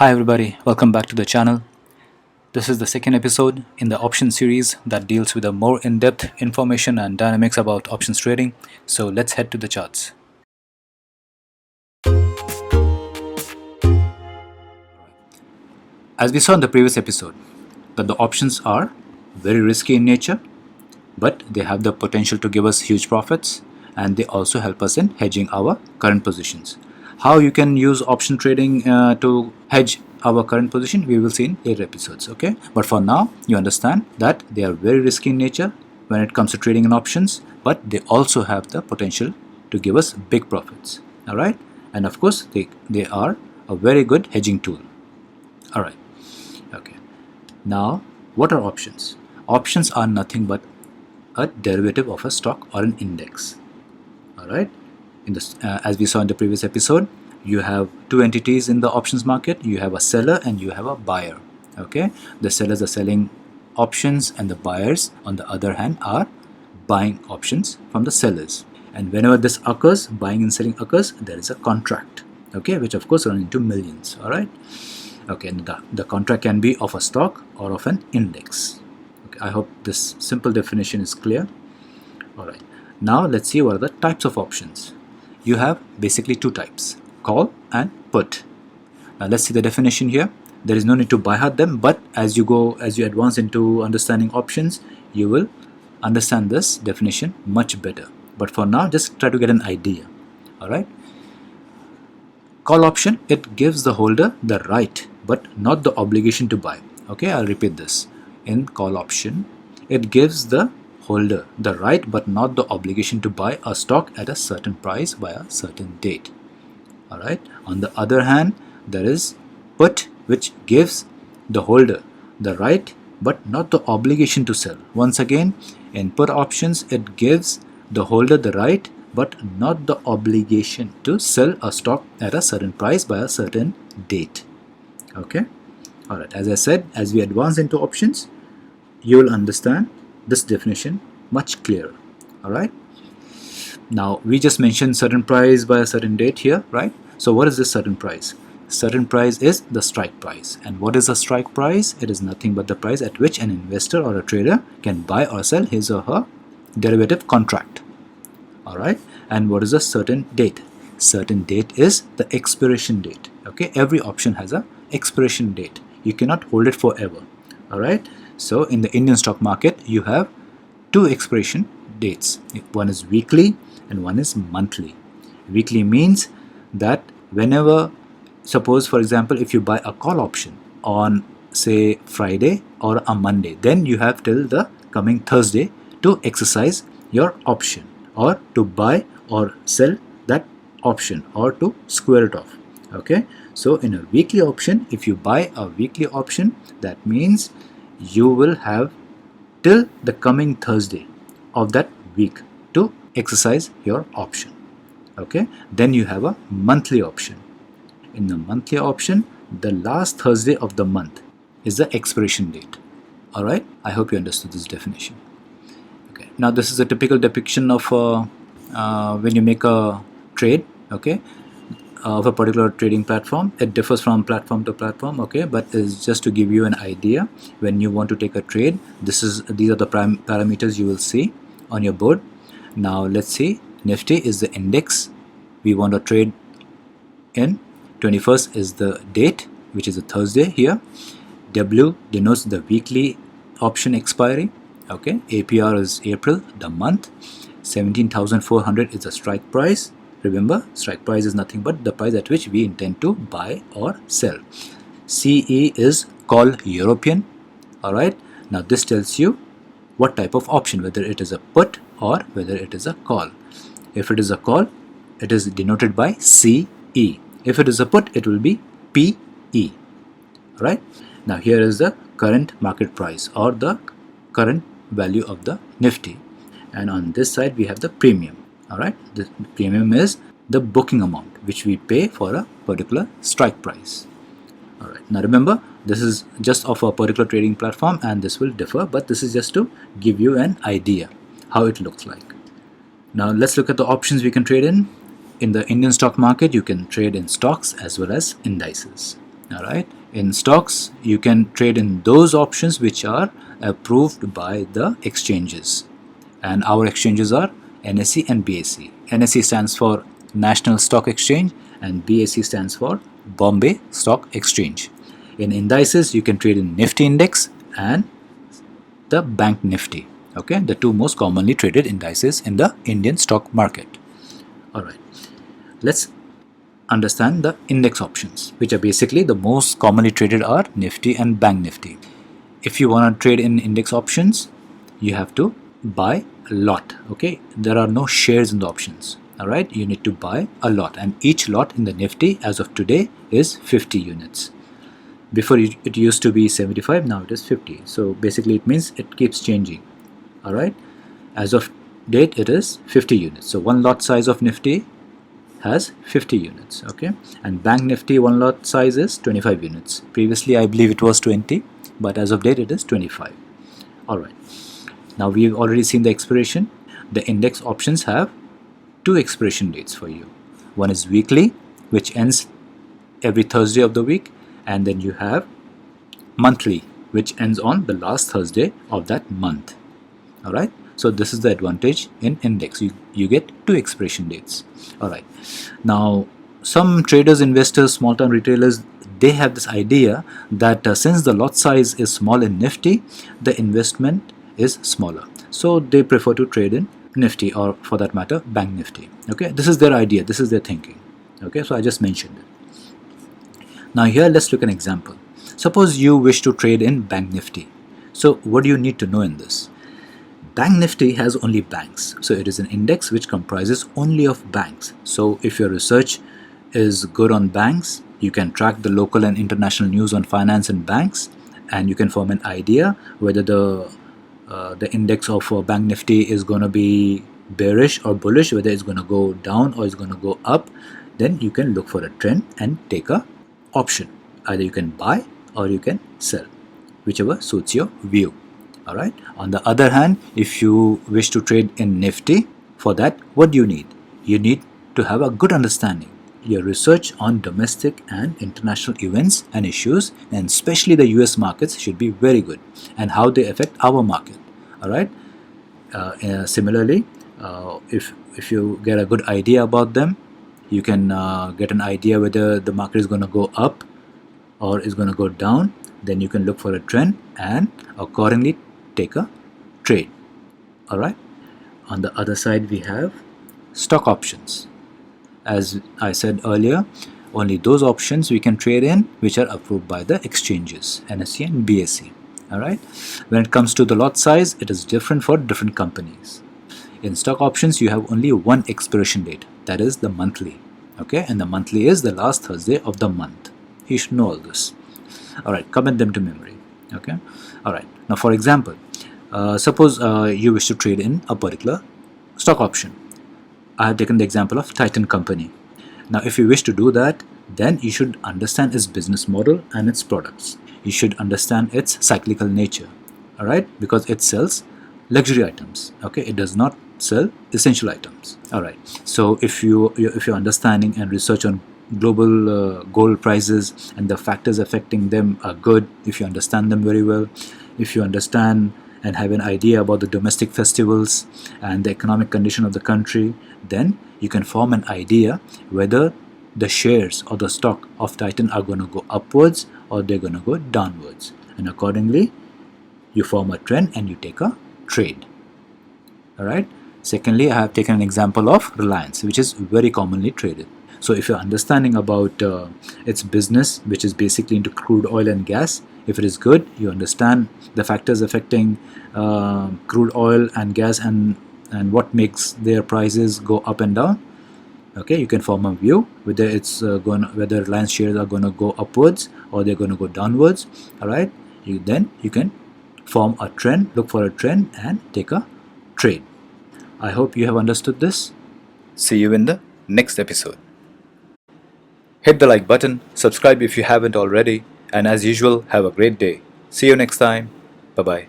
Hi everybody, welcome back to the channel. This is the second episode in the option series that deals with a more in-depth information and dynamics about options trading. So let's head to the charts. As we saw in the previous episode, that the options are very risky in nature, but they have the potential to give us huge profits, and they also help us in hedging our current positions. How you can use option trading to hedge our current position, we will see in later episodes. Okay, but for now you understand that they are very risky in nature when it comes to trading in options, but they also have the potential to give us big profits. All right, and of course they are a very good hedging tool. All right, okay, now what are options? Options are nothing but a derivative of a stock or an index. All right, in this as we saw in the previous episode, you have two entities in the options market. You have a seller and you have a buyer. Okay, the sellers are selling options and the buyers on the other hand are buying options from the sellers, and whenever this occurs, buying and selling occurs, there is a contract, okay, which of course runs into millions. All right, okay, and the contract can be of a stock or of an index. Okay, I hope this simple definition is clear. All right, now let's see what are the types of options. You have basically two types, call and put. Now let's see the definition here. There is no need to by heart them, but as you advance into understanding options, you will understand this definition much better. But for now, just try to get an idea. All right. Call option, it gives the holder the right but not the obligation to buy. Okay, I'll repeat this. In call option, it gives the holder the right but not the obligation to buy a stock at a certain price by a certain date. All right. On the other hand, there is put, which gives the holder the right but not the obligation to sell. Once again, in put options, it gives the holder the right but not the obligation to sell a stock at a certain price by a certain date. Okay. All right. As I said, as we advance into options, you will understand this definition much clearer. All right. Now we just mentioned certain price by a certain date here, right? So what is this certain price? Certain price is the strike price. And what is a strike price? It is nothing but the price at which an investor or a trader can buy or sell his or her derivative contract. All right. And what is a certain date? Certain date is the expiration date. Okay. Every option has a expiration date. You cannot hold it forever. All right. So in the Indian stock market, you have two expiration dates. One is weekly and one is monthly. Weekly means that whenever, suppose for example, if you buy a call option on say Friday or a Monday, then you have till the coming Thursday to exercise your option or to buy or sell that option or to square it off. Okay, so in a weekly option, if you buy a weekly option, that means you will have till the coming Thursday of that week to exercise your option. Okay, then you have a monthly option. In the monthly option, the last Thursday of the month is the expiration date. All right, I hope you understood this definition. Okay, now this is a typical depiction of when you make a trade, okay, of a particular trading platform. It differs from platform to platform, okay, but it's just to give you an idea. When you want to take a trade, these are the prime parameters you will see on your board. Now let's see, NIFTY is the index we want to trade in. 21st is the date, which is a Thursday here. W denotes the weekly option expiry. Okay, APR is April, the month. 17,400 is the strike price. Remember, strike price is nothing but the price at which we intend to buy or sell. CE is call European. All right, now this tells you what type of option, whether it is a put or whether it is a call. If it is a call, it is denoted by CE. If it is a put, it will be PE. Right. Now here is the current market price or the current value of the NIFTY, and on this side we have the premium. All right, the premium is the booking amount which we pay for a particular strike price. All right, now remember, this is just of a particular trading platform and this will differ, but this is just to give you an idea how it looks like. Now let's look at the options we can trade in. In the Indian stock market, you can trade in stocks as well as indices. All right. In stocks, you can trade in those options which are approved by the exchanges, and our exchanges are NSE and BSE. NSE stands for National Stock Exchange and BSE stands for Bombay Stock Exchange. In indices, you can trade in NIFTY index and the Bank Nifty. Okay, the two most commonly traded indices in the Indian stock market. All right, let's understand the index options, which are basically the most commonly traded are Nifty and Bank Nifty. If you want to trade in index options, you have to buy a lot. Okay, there are no shares in the options. All right, you need to buy a lot, and each lot in the Nifty as of today is 50 units. Before it used to be 75, now it is 50. So basically it means it keeps changing. All right, as of date it is 50 units. So one lot size of Nifty has 50 units. Okay, and Bank Nifty one lot size is 25 units. Previously I believe it was 20, but as of date it is 25. All right, now we've already seen the expiration. The index options have two expiration dates for you. One is weekly, which ends every Thursday of the week, and then you have monthly, which ends on the last Thursday of that month. All right, so this is the advantage in index. You get two expiration dates. All right, now some traders, investors, small time retailers, they have this idea that since the lot size is small in Nifty, the investment is smaller, so they prefer to trade in Nifty, or for that matter Bank Nifty. Okay, this is their idea, this is their thinking. Okay, so I just mentioned it. Now here let's look at an example. Suppose you wish to trade in Bank Nifty. So what do you need to know in this? Bank Nifty has only banks. So it is an index which comprises only of banks. So if your research is good on banks, you can track the local and international news on finance and banks, and you can form an idea whether the index of Bank Nifty is going to be bearish or bullish, whether it's going to go down or it's going to go up. Then you can look for a trend and take a option. Either you can buy or you can sell, whichever suits your view. All right. On the other hand, if you wish to trade in Nifty, for that what do you need? You need to have a good understanding. Your research on domestic and international events and issues, and especially the US markets, should be very good, and how they affect our market. All right. Similarly, if you get a good idea about them, you can get an idea whether the market is going to go up or is going to go down. Then you can look for a trend and accordingly take a trade. All right. On the other side, we have stock options. As I said earlier, only those options we can trade in which are approved by the exchanges, NSE and BSE. All right. When it comes to the lot size, it is different for different companies. In stock options, you have only one expiration date, that is the monthly. Okay, and the monthly is the last Thursday of the month. You should know all this. All right, commit them to memory. Okay. All right. Now, for example, suppose you wish to trade in a particular stock option. I have taken the example of Titan Company. Now, if you wish to do that, then you should understand its business model and its products. You should understand its cyclical nature. All right, because it sells luxury items. Okay, it does not sell essential items. All right. So if your understanding and research on global gold prices and the factors affecting them are good, if you understand them very well, if you understand and have an idea about the domestic festivals and the economic condition of the country, then you can form an idea whether the shares or the stock of Titan are going to go upwards or they're going to go downwards, and accordingly you form a trend and you take a trade. All right. Secondly, I have taken an example of Reliance, which is very commonly traded. So if you're understanding about its business, which is basically into crude oil and gas, if it is good, you understand the factors affecting crude oil and gas and what makes their prices go up and down. Okay, you can form a view whether whether Reliance shares are going to go upwards or they're going to go downwards. All right, then you can form a trend, look for a trend and take a trade. I hope you have understood this. See you in the next episode. Hit the like button, subscribe if you haven't already, and as usual, have a great day. See you next time. Bye bye.